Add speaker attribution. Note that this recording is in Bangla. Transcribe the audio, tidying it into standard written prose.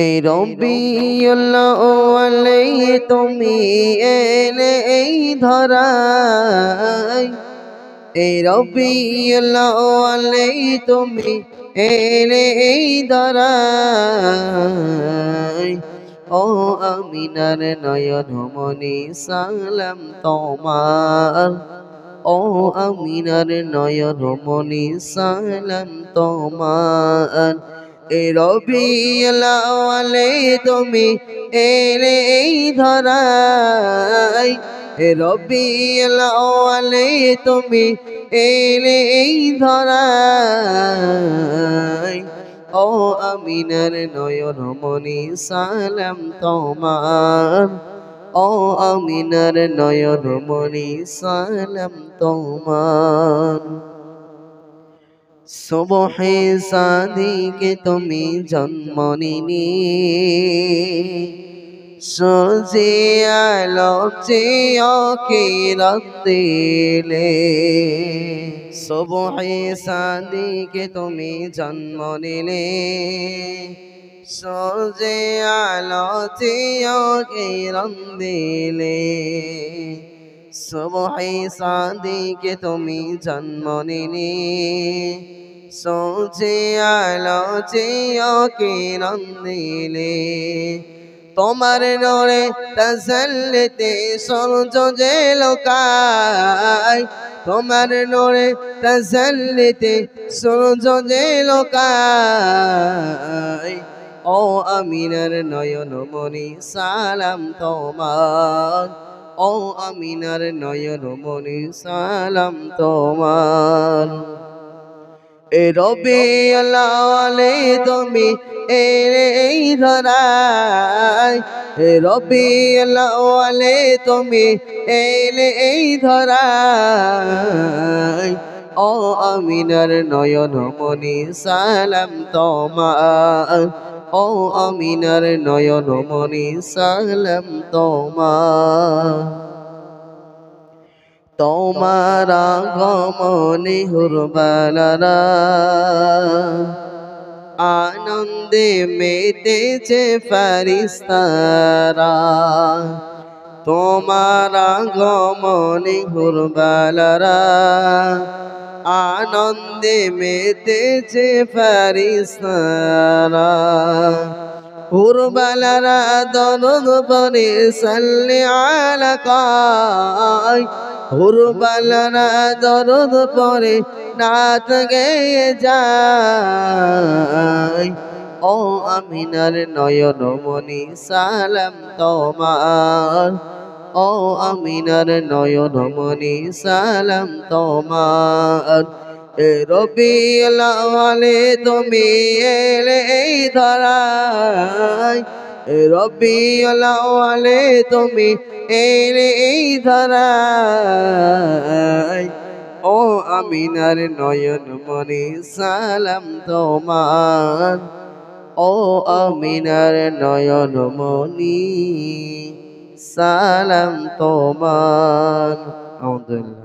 Speaker 1: এই রবিউল আউয়ালে তুমি এলে এই ধরায়, এই রবিউল আউয়ালে তুমি এলে এই ধরায়। ও আমিনার নয়ন মনি সালাম তোমার, ও আমিনার নয়ন মনি সালাম তোমার। এ রবিউল আউয়ালে তুমি এলে এই ধরায়, এ রবিউল আউয়ালে তুমি এলে এই ধরায়। ও আমিনার নয়ন মনি সালাম তোমার, ও আমিনার নয়ন মনি সালাম তোমার। সুবহে সাদিকে তুমি জন্ম নিনি, সূর্যে আলো চেয়ে দিলে। সুবহে সাদিকে তুমি জন্ম নিলে, সূর্যে আলো চেয়ে দিলে। সুবহে সাদিকে তুমি জন্ম নিলে, সূর্যে আলো চেয়ে দিলে। তোমার নূরে তাসাল্লিতে সূর্য যে লোকায়, তোমার নূরে তাসাল্লিতে সূর্য যে লোকায়। ও আমিনার নয়ন মনি সালাম তোমার, ও আমিনার নয়ন মনি সালাম তোমার। এ রবিউল আউয়ালে তুমি এলে এই ধরায়, এ রবিউল আউয়ালে তুমি এলে এই ধরায়। ও আমিনার নয়ন মনি সালাম তোমার, ও আমিনার নয়ন মনি সালাম তোমার। তোমার আগমনে হুরবালারা আনন্দে মেতেছে ফেরেশতারা। তোমার আগমনে হুরবালারা আনন্দে মেতেছে ফেরেশতারা। হুরবালারা দরুদ পড়ে সাল্লি আলাকায়, হুরবালারা দরুদ পড়ে নাত গেয়ে যায়। ও আমিনার নয়ন মনি সালাম তোমার, ও আমিনার নয়ন মনি সালাম তোমার। এ রবিউল আউয়ালে তুমি এলে এই ধরায়, এ রবিউল আউয়ালে তুমি এলে এই ধরায়। ও আমিনার নয়ন মনি সালাম তোমার, ও আমিনার নয়ন মনি সালাম তোমার। আলহামদুলিল্লাহ।